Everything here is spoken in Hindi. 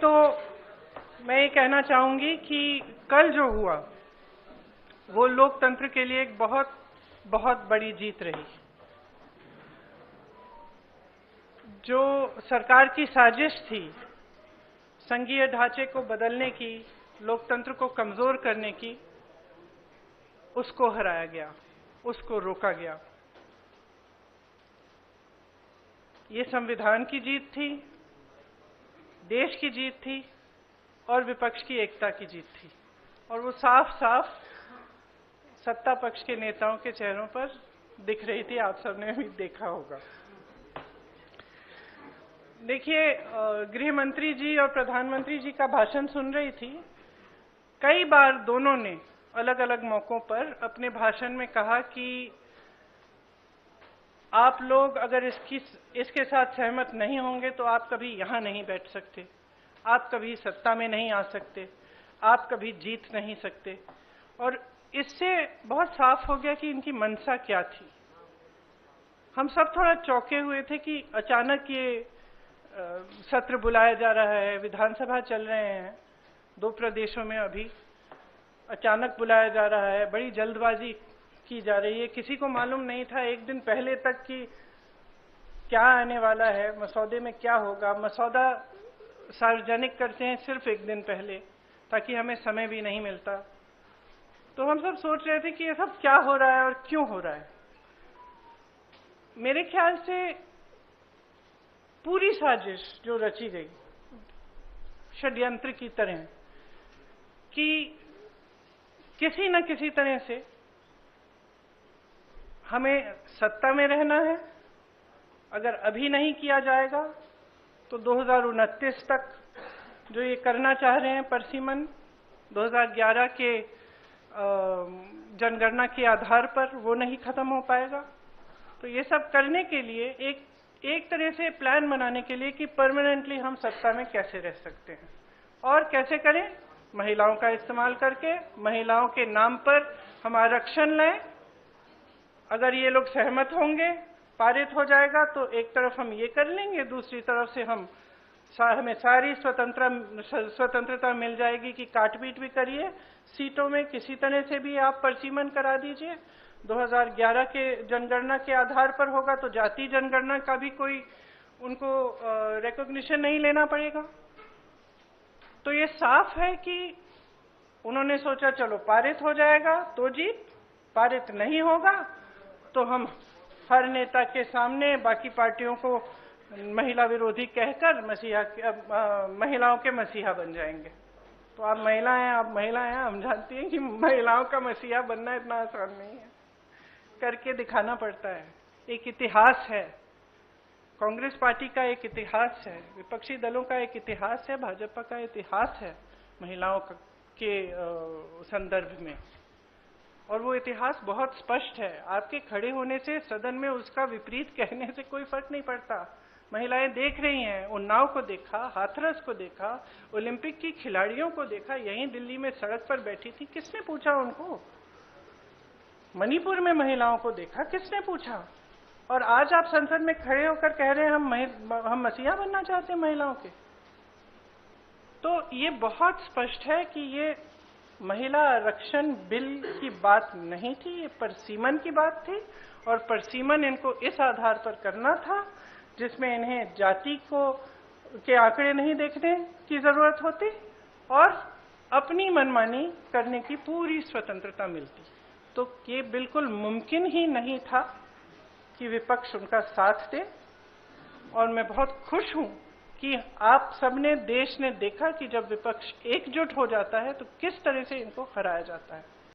तो मैं ये कहना चाहूंगी कि कल जो हुआ वो लोकतंत्र के लिए एक बहुत बहुत बड़ी जीत रही। जो सरकार की साजिश थी संघीय ढांचे को बदलने की, लोकतंत्र को कमजोर करने की, उसको हराया गया, उसको रोका गया। ये संविधान की जीत थी, देश की जीत थी और विपक्ष की एकता की जीत थी। और वो साफ साफ सत्ता पक्ष के नेताओं के चेहरों पर दिख रही थी, आप सबने भी देखा होगा। देखिए, गृह मंत्री जी और प्रधानमंत्री जी का भाषण सुन रही थी। कई बार दोनों ने अलग अलग मौकों पर अपने भाषण में कहा कि आप लोग अगर इसके साथ सहमत नहीं होंगे तो आप कभी यहां नहीं बैठ सकते, आप कभी सत्ता में नहीं आ सकते, आप कभी जीत नहीं सकते। और इससे बहुत साफ हो गया कि इनकी मंशा क्या थी। हम सब थोड़ा चौंके हुए थे कि अचानक ये सत्र बुलाया जा रहा है, विधानसभा चल रहे हैं 2 प्रदेशों में, अभी अचानक बुलाया जा रहा है, बड़ी जल्दबाजी की जा रही है। किसी को मालूम नहीं था एक दिन पहले तक कि क्या आने वाला है, मसौदे में क्या होगा। मसौदा सार्वजनिक करते हैं सिर्फ एक दिन पहले, ताकि हमें समय भी नहीं मिलता। तो हम सब सोच रहे थे कि ये सब क्या हो रहा है और क्यों हो रहा है। मेरे ख्याल से पूरी साजिश जो रची गई षड्यंत्र की तरह, कि किसी न किसी तरह से हमें सत्ता में रहना है। अगर अभी नहीं किया जाएगा तो 2029 तक जो ये करना चाह रहे हैं परसीमन, 2011 के जनगणना के आधार पर वो नहीं खत्म हो पाएगा। तो ये सब करने के लिए एक तरह से प्लान बनाने के लिए कि परमानेंटली हम सत्ता में कैसे रह सकते हैं और कैसे करें। महिलाओं का इस्तेमाल करके महिलाओं के नाम पर हम आरक्षण लें। अगर ये लोग सहमत होंगे, पारित हो जाएगा, तो एक तरफ हम ये कर लेंगे, दूसरी तरफ से हमें सारी स्वतंत्रता मिल जाएगी कि काट-पीट भी करिए, सीटों में किसी तरह से भी आप परसीमन करा दीजिए। 2011 के जनगणना के आधार पर होगा तो जाति जनगणना का भी कोई उनको रिकॉग्निशन नहीं लेना पड़ेगा। तो ये साफ है कि उन्होंने सोचा चलो पारित हो जाएगा तो जीत, पारित नहीं होगा तो हम हर नेता के सामने बाकी पार्टियों को महिला विरोधी कहकर महिलाओं के मसीहा बन जाएंगे। तो आप महिलाएं हैं, हम जानती हैं कि महिलाओं का मसीहा बनना इतना आसान नहीं है, करके दिखाना पड़ता है। एक इतिहास है, कांग्रेस पार्टी का एक इतिहास है, विपक्षी दलों का एक इतिहास है, भाजपा का इतिहास है महिलाओं के संदर्भ में। और वो इतिहास बहुत स्पष्ट है। आपके खड़े होने से सदन में उसका विपरीत कहने से कोई फर्क नहीं पड़ता। महिलाएं देख रही हैं, उन्नाव को देखा, हाथरस को देखा, ओलंपिक की खिलाड़ियों को देखा, यहीं दिल्ली में सड़क पर बैठी थी, किसने पूछा उनको? मणिपुर में महिलाओं को देखा, किसने पूछा? और आज आप संसद में खड़े होकर कह रहे हैं हम मसीहा बनना चाहते हैं महिलाओं के। तो ये बहुत स्पष्ट है कि ये महिला आरक्षण बिल की बात नहीं थी, ये परसीमन की बात थी। और परसीमन इनको इस आधार पर करना था जिसमें इन्हें जाति के आंकड़े नहीं देखने की जरूरत होती और अपनी मनमानी करने की पूरी स्वतंत्रता मिलती। तो ये बिल्कुल मुमकिन ही नहीं था कि विपक्ष उनका साथ दे। और मैं बहुत खुश हूं कि आप सबने, देश ने देखा कि जब विपक्ष एकजुट हो जाता है तो किस तरह से इनको हराया जाता है।